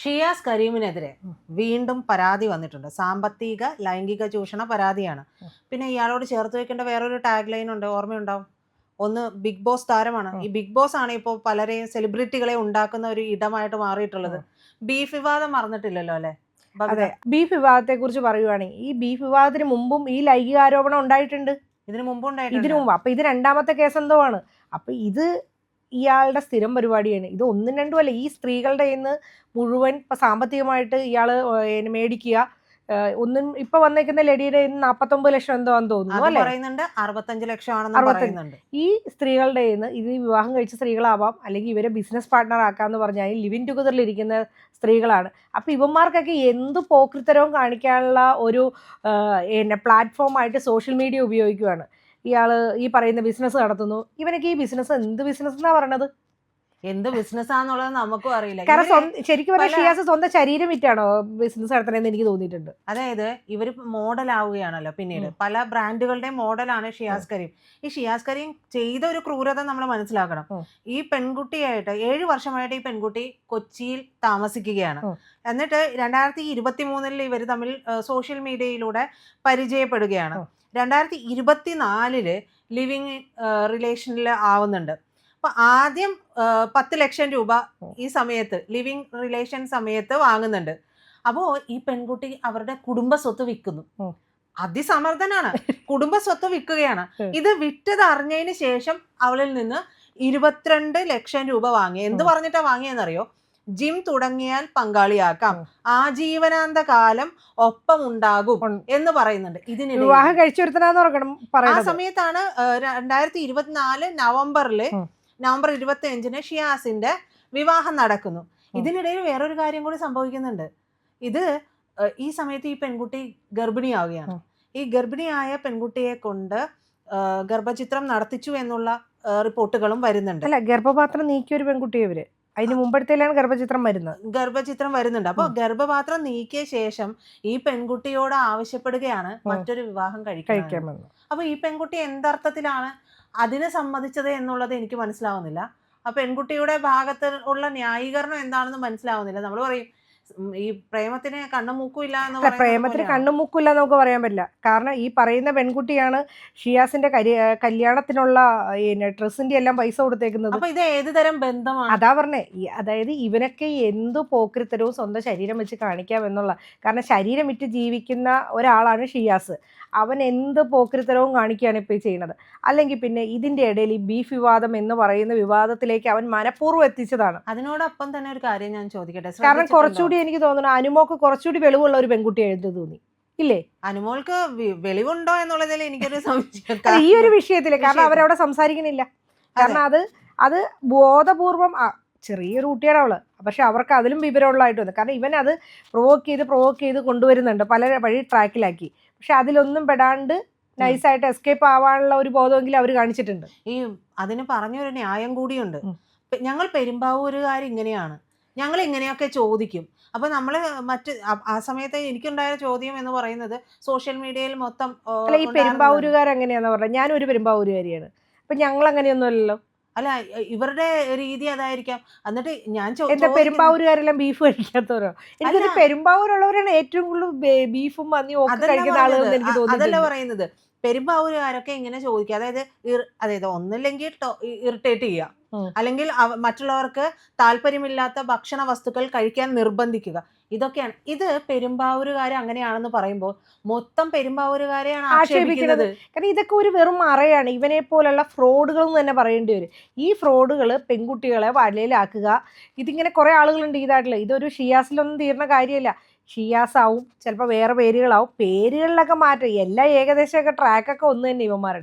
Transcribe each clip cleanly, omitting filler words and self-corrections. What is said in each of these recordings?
ഷിയാസ് കരീമിനെതിരെ വീണ്ടും പരാതി വന്നിട്ടുണ്ട്. സാമ്പത്തിക ലൈംഗിക ചൂഷണ പരാതിയാണ്. പിന്നെ ഇയാളോട് ചേർത്ത് വെക്കേണ്ട വേറൊരു ടാഗ് ലൈൻ ഉണ്ട്, ഓർമ്മയുണ്ടാവും. ഒന്ന് ബിഗ് ബോസ് താരമാണ്. ഈ ബിഗ് ബോസ് ആണ് ഇപ്പോൾ പലരെയും സെലിബ്രിറ്റികളെ ഉണ്ടാക്കുന്ന ഒരു ഇടമായിട്ട് മാറിയിട്ടുള്ളത്. ബീഫ് വിവാദം മറന്നിട്ടില്ലല്ലോ അല്ലെ? അതെ, ബീഫ് വിവാദത്തെ കുറിച്ച് പറയുവാണെങ്കിൽ ഈ ബീഫ് വിവാദത്തിന് മുമ്പും ഈ ലൈംഗികാരോപണം ഉണ്ടായിട്ടുണ്ട്. ഇതിനു മുമ്പ് അപ്പൊ ഇത് രണ്ടാമത്തെ കേസ് എന്തോ ആണ്. അപ്പൊ ഇത് ഇയാളുടെ സ്ഥിരം പരിപാടിയാണ്. ഇത് ഒന്നും രണ്ടും അല്ല, ഈ സ്ത്രീകളുടെ കയ്യിൽ മുഴുവൻ ഇപ്പൊ സാമ്പത്തികമായിട്ട് ഇയാള് മേടിക്കുക. ഒന്നും ഇപ്പൊ വന്നേക്കുന്ന ലേഡിയുടെ 49 ലക്ഷം എന്തോ ആണെന്ന് തോന്നുന്നു അല്ലെ? 65 ലക്ഷം. ഈ സ്ത്രീകളുടെ ഇത് വിവാഹം കഴിച്ച സ്ത്രീകളാവാം, അല്ലെങ്കിൽ ഇവരെ ബിസിനസ് പാർട്ട്ണർ ആക്കാന്ന് പറഞ്ഞാൽ ലിവിങ് ടുഗദറിൽ ഇരിക്കുന്ന സ്ത്രീകളാണ്. അപ്പൊ ഇവന്മാർക്കൊക്കെ എന്ത് പോക്രിത്തരവും കാണിക്കാനുള്ള ഒരു പ്ലാറ്റ്ഫോം ആയിട്ട് സോഷ്യൽ മീഡിയ ഉപയോഗിക്കുകയാണ്. ഇയാള് ഈ പറയുന്ന ബിസിനസ് നടത്തുന്നു. ഇവനൊക്കെ ഈ ബിസിനസ് എന്ത് ബിസിനസ് എന്നാ പറയണത്? എന്ത് ബിസിനസ്സാന്നുള്ളത് നമുക്കും അറിയില്ല. കാരണം ശരിക്കും പറഞ്ഞാൽ ഷിയാസ് സ്വന്തം ശരീരം വിറ്റാണോ ബിസിനസ് നടത്തണമെന്ന് എനിക്ക് തോന്നിയിട്ടുണ്ട്. അതായത് ഇവര് മോഡൽ ആവുകയാണല്ലോ, പിന്നീട് പല ബ്രാൻഡുകളുടെ മോഡലാണ് ഷിയാസ് കരീം. ഈ ഷിയാസ് കരീം ചെയ്ത ഒരു ക്രൂരത നമ്മൾ മനസ്സിലാക്കണം. ഈ പെൺകുട്ടിയായിട്ട് 7 വർഷമായിട്ട് ഈ പെൺകുട്ടി കൊച്ചിയിൽ താമസിക്കുകയാണ്. എന്നിട്ട് 2023 ഇവർ തമ്മിൽ സോഷ്യൽ മീഡിയയിലൂടെ പരിചയപ്പെടുകയാണ്. 2024 ലിവിങ് റിലേഷനിൽ ആവുന്നുണ്ട്. അപ്പൊ ആദ്യം 10 ലക്ഷം രൂപ ഈ സമയത്ത് ലിവിങ് റിലേഷൻ സമയത്ത് വാങ്ങുന്നുണ്ട്. അപ്പോ ഈ പെൺകുട്ടി അവരുടെ കുടുംബ സ്വത്ത് വിൽക്കുന്നു. അതിസമർത്ഥനാണ്, കുടുംബ സ്വത്ത് വിൽക്കുകയാണ്. ഇത് വിറ്റത് അറിഞ്ഞതിന് ശേഷം അവളിൽ നിന്ന് 22 ലക്ഷം രൂപ വാങ്ങി. എന്ത് പറഞ്ഞിട്ടാ വാങ്ങിയെന്നറിയോ? ജിം തുടങ്ങിയാൽ പങ്കാളിയാക്കാം, ആജീവനാന്ത കാലം ഒപ്പം ഉണ്ടാകും എന്ന് പറയുന്നുണ്ട്. ഇതിന് വിവാഹം കഴിച്ചു. ആ സമയത്താണ് 2024 നവംബർ 25 ഷിയാസിന്റെ വിവാഹം നടക്കുന്നു. ഇതിനിടയിൽ വേറൊരു കാര്യം കൂടി സംഭവിക്കുന്നുണ്ട്. ഇത് ഈ സമയത്ത് ഈ പെൺകുട്ടി ഗർഭിണിയാവുകയാണ്. ഈ ഗർഭിണിയായ പെൺകുട്ടിയെ കൊണ്ട് ഗർഭചിത്രം നടത്തിച്ചു എന്നുള്ള റിപ്പോർട്ടുകളും വരുന്നുണ്ട്. അല്ല, ഗർഭപാത്രം നീക്കിയ ഒരു പെൺകുട്ടിയെ ഇവര് അതിന് മുമ്പടുത്തേലാണ് ഗർഭചിത്രം വരുന്നുണ്ട്. അപ്പൊ ഗർഭപാത്രം നീക്കിയ ശേഷം ഈ പെൺകുട്ടിയോട് ആവശ്യപ്പെടുകയാണ് മറ്റൊരു വിവാഹം കഴിക്കാമെന്ന്. അപ്പൊ ഈ പെൺകുട്ടി എന്തർത്ഥത്തിലാണ് അതിനെ സമ്മതിച്ചത് എന്നുള്ളത് എനിക്ക് മനസ്സിലാവുന്നില്ല. ആ പെൺകുട്ടിയുടെ ഭാഗത്ത് ഉള്ള ന്യായീകരണം എന്താണെന്ന് മനസ്സിലാവുന്നില്ല. നമ്മൾ പറയും ഈ പ്രേമത്തിന് കണ്ണും മൂക്കില്ല എന്ന്. പ്രേമത്തിന് കണ്ണും മൂക്കില്ല നമുക്ക് പറയാൻ പറ്റില്ല. കാരണം ഈ പറയുന്ന പെൺകുട്ടിയാണ് ഷിയാസിന്റെ കല്യാണത്തിനുള്ള ഡ്രസ്സിന്റെ എല്ലാം പൈസ കൊടുത്തേക്കുന്നത്. അപ്പൊ ഇത് ഏത് തരം ബന്ധമാണ്? അതാ പറഞ്ഞേ, അതായത് ഇവനൊക്കെ എന്ത് പോക്രിത്തരവും സ്വന്തം ശരീരം വെച്ച് കാണിക്കാം എന്നുള്ള. കാരണം ശരീരം വിറ്റ് ജീവിക്കുന്ന ഒരാളാണ് ഷിയാസ്. അവൻ എന്ത് പോക്രിത്തരവും കാണിക്കുകയാണ് ഇപ്പോൾ ചെയ്യുന്നത്. അല്ലെങ്കിൽ പിന്നെ ഇതിന്റെ ഇടയിൽ ഈ ബീഫ് വിവാദം എന്ന് പറയുന്ന വിവാദത്തിലേക്ക് അവൻ മനഃപൂർവ്വം എത്തിച്ചതാണ്. അതിനോടൊപ്പം തന്നെ ഒരു കാര്യം ഞാൻ ചോദിക്കട്ടെ. കാരണം കുറച്ചുകൂടി എനിക്ക് തോന്നുന്നു അനുമോക്ക് കുറച്ചുകൂടി വെളിവുള്ള ഒരു പെൺകുട്ടിയായിട്ട് തോന്നി, ഇല്ലേ? അനുമോൾക്ക് വെളിവുണ്ടോ എന്നുള്ളതിൽ എനിക്കൊരു സംശയം ഈ ഒരു വിഷയത്തില്. കാരണം അവരവിടെ സംസാരിക്കണില്ല. കാരണം അത് ബോധപൂർവം ചെറിയൊരു കുട്ടിയാണ് അവള്. പക്ഷെ അവർക്ക് അതിലും വിവരമുള്ളതായിട്ട് വന്നു. കാരണം ഇവൻ അത് പ്രൊവോക്ക് ചെയ്ത് കൊണ്ടുവരുന്നുണ്ട്, പല വഴി ട്രാക്കിലാക്കി. പക്ഷെ അതിലൊന്നും പെടാണ്ട് നൈസായിട്ട് എസ്കേപ്പ് ആവാനുള്ള ഒരു ബോധമെങ്കിലും അവർ കാണിച്ചിട്ടുണ്ട്. ഈ അതിന് പറഞ്ഞൊരു ന്യായം കൂടിയുണ്ട്. ഞങ്ങൾ പെരുമ്പാവൂരുകാർ ഇങ്ങനെയാണ്, ഞങ്ങൾ ഇങ്ങനെയൊക്കെ ചോദിക്കും. അപ്പൊ നമ്മള് ആ സമയത്ത് എനിക്കുണ്ടായ ചോദ്യം എന്ന് പറയുന്നത് സോഷ്യൽ മീഡിയയിൽ മൊത്തം ഈ പെരുമ്പാവൂരുകാർ എങ്ങനെയാന്ന് പറഞ്ഞാൽ, ഞാനൊരു പെരുമ്പാവൂരുകാരിയാണ്. അപ്പൊ ഞങ്ങൾ അങ്ങനെയൊന്നും അല്ലല്ലോ. അല്ല, ഇവരുടെ രീതി അതായിരിക്കാം. എന്നിട്ട് ഞാൻ പെരുമ്പാവൂരുകാരെല്ലാം ബീഫ് കഴിക്കാത്തവരോ? എനിക്ക് പെരുമ്പാവൂരുള്ളവരാണ് ഏറ്റവും കൂടുതൽ ബീഫും മന്തിയും ഒക്കെ കഴിക്കുന്ന ആളുകൾ എനിക്ക് തോന്നുന്നു. അതല്ല പറയുന്നത്, പെരുമ്പാവൂരുകാരൊക്കെ ഇങ്ങനെ ചോദിക്കുക. അതായത് ഒന്നില്ലെങ്കിൽ ഇറിറ്റേറ്റ് ചെയ്യുക, അല്ലെങ്കിൽ മറ്റുള്ളവർക്ക് താല്പര്യമില്ലാത്ത ഭക്ഷണ വസ്തുക്കൾ കഴിക്കാൻ നിർബന്ധിക്കുക. ഇതൊക്കെയാണ്. ഇത് പെരുമ്പാവൂരുകാരെ അങ്ങനെയാണെന്ന് പറയുമ്പോൾ മൊത്തം പെരുമ്പാവൂരുകാരെയാണ് ആക്ഷേപിക്കുന്നത്. കാരണം ഇതൊക്കെ ഒരു വെറും മറയാണ്. ഇവനെ പോലുള്ള ഫ്രോഡുകൾ എന്ന് തന്നെ പറയേണ്ടി വരും. ഈ ഫ്രോഡുകൾ പെൺകുട്ടികളെ വലയിലാക്കുക. ഇതിങ്ങനെ കുറെ ആളുകളുണ്ട് ഇതായിട്ടുള്ള. ഇതൊരു ഷിയാസിലൊന്നും തീർന്ന കാര്യമല്ല. ഷിയാസാവും, ചിലപ്പോൾ വേറെ പേരുകളാവും. പേരുകളിലൊക്കെ മാറ്റും. എല്ലാം ഏകദേശമൊക്കെ ട്രാക്കൊക്കെ ഒന്ന് തന്നെ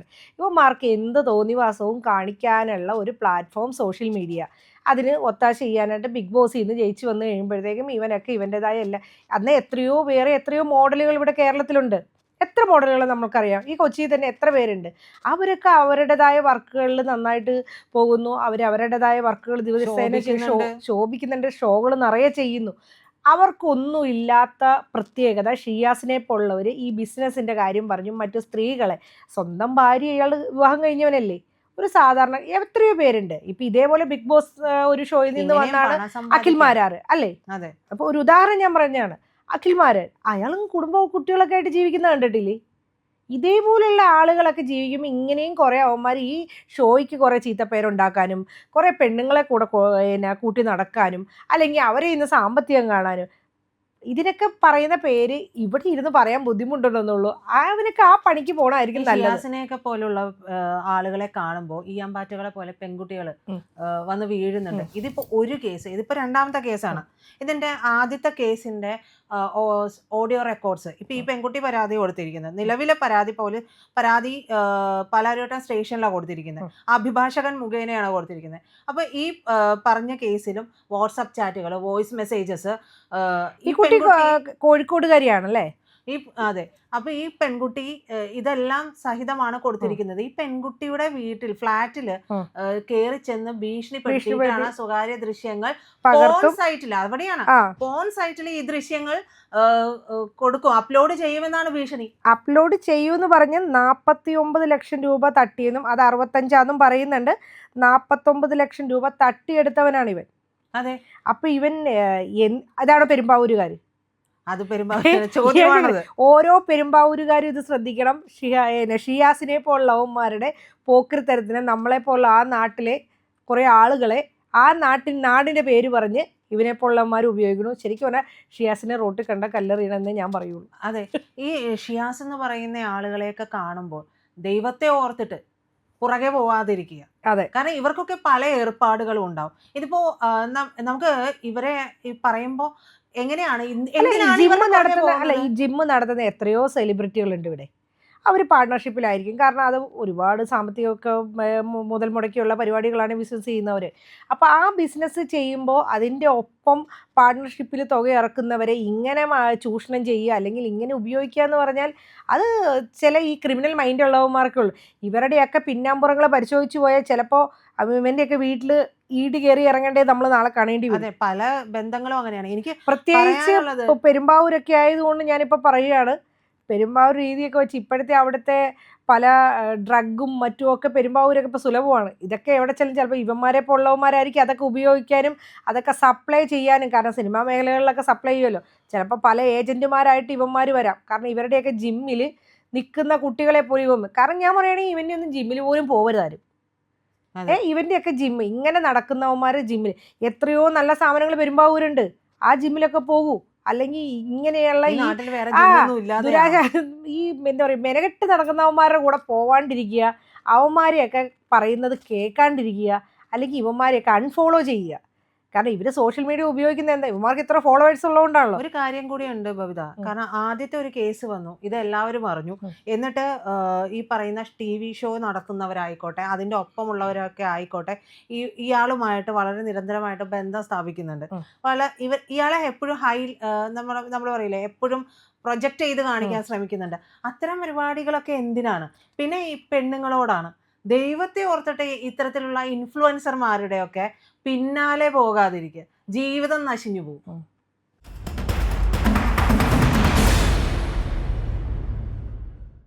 ഇവന്മാർക്ക് എന്ത് തോന്നിവാസവും കാണിക്കാനുള്ള ഒരു പ്ലാറ്റ്ഫോം സോഷ്യൽ മീഡിയ. അതിന് ഒത്താശ ചെയ്യാനായിട്ട് ബിഗ് ബോസിൽ നിന്ന് ജയിച്ചു വന്നു കഴിയുമ്പോഴത്തേക്കും ഇവനൊക്കെ ഇവൻ്റെതായ അന്ന് എത്രയോ മോഡലുകൾ ഇവിടെ കേരളത്തിലുണ്ട്. എത്ര മോഡലുകൾ നമുക്കറിയാം. ഈ കൊച്ചിയിൽ തന്നെ എത്ര പേരുണ്ട്. അവരൊക്കെ അവരുടേതായ വർക്കുകളിൽ നന്നായിട്ട് പോകുന്നു. അവരുടേതായ വർക്കുകൾ ദിവസേന ശോഭിക്കുന്നുണ്ട്. ഷോകൾ നിറയെ ചെയ്യുന്നു. അവർക്കൊന്നും ഇല്ലാത്ത പ്രത്യേകത ഷിയാസിനെ പോലുള്ളവർ ഈ ബിസിനസ്സിൻ്റെ കാര്യം പറഞ്ഞു മറ്റു സ്ത്രീകളെ, സ്വന്തം ഭാര്യ ഇയാൾ വിവാഹം കഴിഞ്ഞവനല്ലേ, ഒരു സാധാരണ എത്രയോ പേരുണ്ട്. ഇപ്പൊ ഇതേപോലെ ബിഗ് ബോസ് ഒരു ഷോയിൽ നിന്ന് എങ്ങനെയും വന്നാണ് പണം സമ്പാദിക്കാം. അഖിൽ മാരാറ് അല്ലേ? അതെ. അപ്പൊ ഒരു ഉദാഹരണം ഞാൻ പറഞ്ഞാണ്. അഖിൽ മാരാർ അയാളും കുടുംബവും കുട്ടികളൊക്കെ ആയിട്ട് ജീവിക്കുന്ന കണ്ടിട്ടില്ലേ? ഇതേപോലെയുള്ള ആളുകളൊക്കെ ജീവിക്കുമ്പോൾ ഇങ്ങനെയും കുറെ അവന്മാർ ഈ ഷോയ്ക്ക് കുറെ ചീത്തപ്പേരുണ്ടാക്കാനും കുറെ പെണ്ണുങ്ങളെ കൂടെ കൂട്ടി നടക്കാനും അല്ലെങ്കിൽ അവരെ ഇന്ന് സാമ്പത്തികം കാണാനും ഇതിനൊക്കെ പറയുന്ന പേര് ഇവിടെ ഇരുന്ന് പറയാൻ ബുദ്ധിമുട്ടുണ്ടെന്നുള്ളൂ. അവനൊക്കെ ആ പണിക്ക് പോകണമായിരിക്കും നല്ലത്. ഷിയാസിനെയൊക്കെ പോലുള്ള ആളുകളെ കാണുമ്പോൾ ഈ അമ്പാറ്റുകളെ പോലെ പെൺകുട്ടികൾ വന്ന് വീഴുന്നുണ്ട്. ഇതിപ്പോ ഒരു കേസ്, ഇതിപ്പോ രണ്ടാമത്തെ കേസാണ്. ഇതിന്റെ ആദ്യത്തെ കേസിന്റെ ഓഡിയോ റെക്കോർഡ്സ് ഇപ്പൊ ഈ പെൺകുട്ടി പരാതി കൊടുത്തിരിക്കുന്നത്. നിലവിലെ പരാതി പാലാരിവട്ടം സ്റ്റേഷനിലാണ് കൊടുത്തിരിക്കുന്നത്. അഭിഭാഷകൻ മുഖേനയാണ് കൊടുത്തിരിക്കുന്നത്. അപ്പൊ ഈ പറഞ്ഞ കേസിലും വാട്സപ്പ് ചാറ്റുകൾ, വോയിസ് മെസ്സേജസ്, ഈ കുട്ടി കോഴിക്കോടുകാരിയാണല്ലേ? അതെ. അപ്പൊ ഈ പെൺകുട്ടി ഇതെല്ലാം സഹിതമാണ് കൊടുത്തിരിക്കുന്നത്. ഈ പെൺകുട്ടിയുടെ വീട്ടിൽ ഫ്ലാറ്റില് കയറി ചെന്ന് ഭീഷണിപ്പെടുത്തിയിട്ടാണ് സ്വകാര്യ ദൃശ്യങ്ങൾ പോൺ സൈറ്റിൽ, അവിടെയാണ് പോൺ സൈറ്റിൽ ഈ ദൃശ്യങ്ങൾ കൊടുക്കും, അപ്ലോഡ് ചെയ്യുമെന്നാണ് ഭീഷണി. അപ്ലോഡ് ചെയ്യുമെന്ന് പറഞ്ഞ് 49 ലക്ഷം രൂപ തട്ടിയെന്നും അത് 65 പറയുന്നുണ്ട്. 49 ലക്ഷം രൂപ തട്ടിയെടുത്തവനാണ് ഇവൻ. അതെ. അപ്പൊ ഇവൻ അതാണോ പെരുമ്പാവൂരുകാർ? അത് ചോദ്യമാണത്. ഓരോ പെരുമ്പാവൂരുകാരും ഇത് ശ്രദ്ധിക്കണം. ഷിയാസിനെ പോലുള്ള അവന്മാരുടെ പോക്രിത്തരത്തിന് നമ്മളെ പോലുള്ള ആ നാട്ടിലെ കുറെ ആളുകളെ ആ നാടിന്റെ പേര് പറഞ്ഞ് ഇവനെ പോലുള്ളവന്മാർ ഉപയോഗിക്കണു. ശരിക്കും പറഞ്ഞാൽ ഷിയാസിനെ റോട്ടിൽ കണ്ട കല്ലെറിയണമെന്നേ ഞാൻ പറയുള്ളൂ. അതെ. ഈ ഷിയാസ് എന്ന് പറയുന്ന ആളുകളെയൊക്കെ കാണുമ്പോൾ ദൈവത്തെ ഓർത്തിട്ട് പുറകെ പോവാതിരിക്കുക. അതെ. കാരണം ഇവർക്കൊക്കെ പല ഏർപ്പാടുകളും ഉണ്ടാവും. ഇതിപ്പോ നമുക്ക് ഇവരെ പറയുമ്പോ എങ്ങനെയാണ് ഈ ജിമ്മ് നടത്തുന്ന എത്രയോ സെലിബ്രിറ്റികളുണ്ട് ഇവിടെ. അവർ പാർട്ട്ണർഷിപ്പിലായിരിക്കും. കാരണം അത് ഒരുപാട് സാമ്പത്തികമൊക്കെ മുതൽ മുടക്കിയുള്ള പരിപാടികളാണ് ബിസിനസ് ചെയ്യുന്നവർ. അപ്പോൾ ആ ബിസിനസ് ചെയ്യുമ്പോൾ അതിൻ്റെ ഒപ്പം പാർട്ട്ണർഷിപ്പിൽ തുക ഇറക്കുന്നവരെ ഇങ്ങനെ ചൂഷണം ചെയ്യുക അല്ലെങ്കിൽ ഇങ്ങനെ ഉപയോഗിക്കുക എന്ന് പറഞ്ഞാൽ അത് ചില ഈ ക്രിമിനൽ മൈൻഡ് ഉള്ളവന്മാർക്കേ ഉള്ളൂ. ഇവരുടെയൊക്കെ പിന്നാമ്പുറങ്ങൾ പരിശോധിച്ച് പോയാൽ ചിലപ്പോൾ ഇവൻ്റെയൊക്കെ വീട്ടിൽ ഈട് കയറി ഇറങ്ങേണ്ടത് നമ്മൾ നാളെ കാണേണ്ടി വരും. പല ബന്ധങ്ങളും അങ്ങനെയാണ്. എനിക്ക് പ്രത്യേകിച്ച് ഇപ്പോൾ പെരുമ്പാവൂരൊക്കെ ആയതുകൊണ്ട് ഞാനിപ്പോൾ പറയുകയാണ്, പെരുമ്പാവൂർ രീതിയൊക്കെ വെച്ച് ഇപ്പോഴത്തെ അവിടുത്തെ പല ഡ്രഗും മറ്റുമൊക്കെ പെരുമ്പാവൂരൊക്കെ ഇപ്പോൾ സുലഭമാണ്. ഇതൊക്കെ എവിടെ ചെല്ലും ചിലപ്പോൾ ഇവന്മാരെ പോലുള്ളവന്മാരായിരിക്കും അതൊക്കെ ഉപയോഗിക്കാനും അതൊക്കെ സപ്ലൈ ചെയ്യാനും. കാരണം സിനിമാ മേഖലകളിലൊക്കെ സപ്ലൈ ചെയ്യുമല്ലോ. ചിലപ്പോൾ പല ഏജന്റുമാരായിട്ട് ഇവന്മാർ വരാം. കാരണം ഇവരുടെയൊക്കെ ജിമ്മിൽ നിൽക്കുന്ന കുട്ടികളെ പോലും കാരണം ഞാൻ പറയുകയാണെങ്കിൽ ഇവൻ്റെ ഒന്നും ജിമ്മിൽ പോലും പോകരുതാരും. ഇവൻ്റെയൊക്കെ ജിമ്മ് ഇങ്ങനെ നടക്കുന്നവന്മാർ ജിമ്മിൽ എത്രയോ നല്ല സാധനങ്ങൾ പെരുമ്പാവൂരുണ്ട്. ആ ജിമ്മിലൊക്കെ പോകൂ. അല്ലെങ്കിൽ ഇങ്ങനെയുള്ള ഈ എന്താ പറയുക മെനകെട്ട് നടക്കുന്നവന്മാരുടെ കൂടെ പോവാണ്ടിരിക്കുക, അവന്മാരെയൊക്കെ പറയുന്നത് കേൾക്കാണ്ടിരിക്കുക, അല്ലെങ്കിൽ ഇവന്മാരെയൊക്കെ അൺഫോളോ ചെയ്യുക. കാരണം ഇവര് സോഷ്യൽ മീഡിയ ഉപയോഗിക്കുന്നത് എന്താ, ഇവന്മാർക്ക് ഇത്ര ഫോളോവേഴ്സ് ഉള്ളതുകൊണ്ടാണല്ലോ. ഒരു കാര്യം കൂടി ഉണ്ട് ബബിത. കാരണം ആദ്യത്തെ ഒരു കേസ് വന്നു, ഇത് എല്ലാവരും അറിഞ്ഞു. എന്നിട്ട് ഈ പറയുന്ന TV ഷോ നടത്തുന്നവരായിക്കോട്ടെ, അതിന്റെ ഒപ്പമുള്ളവരൊക്കെ ആയിക്കോട്ടെ, ഇയാളുമായിട്ട് വളരെ നിരന്തരമായിട്ട് ബന്ധം സ്ഥാപിക്കുന്നുണ്ട്. ഇയാളെ എപ്പോഴും നമ്മൾ പറയില്ലേ, എപ്പോഴും പ്രൊജക്റ്റ് ചെയ്ത് കാണിക്കാൻ ശ്രമിക്കുന്നുണ്ട്. അത്തരം പരിപാടികളൊക്കെ എന്തിനാണ്? പിന്നെ ഈ പെണ്ണുങ്ങളോടാണ്. ദൈവത്തെ ഓർത്തിട്ട് ഇത്തരത്തിലുള്ള ഇൻഫ്ലുവൻസർമാരുടെയൊക്കെ പിന്നാലെ പോകാതിരിക്കുക, ജീവിതം നശിഞ്ഞു പോകും.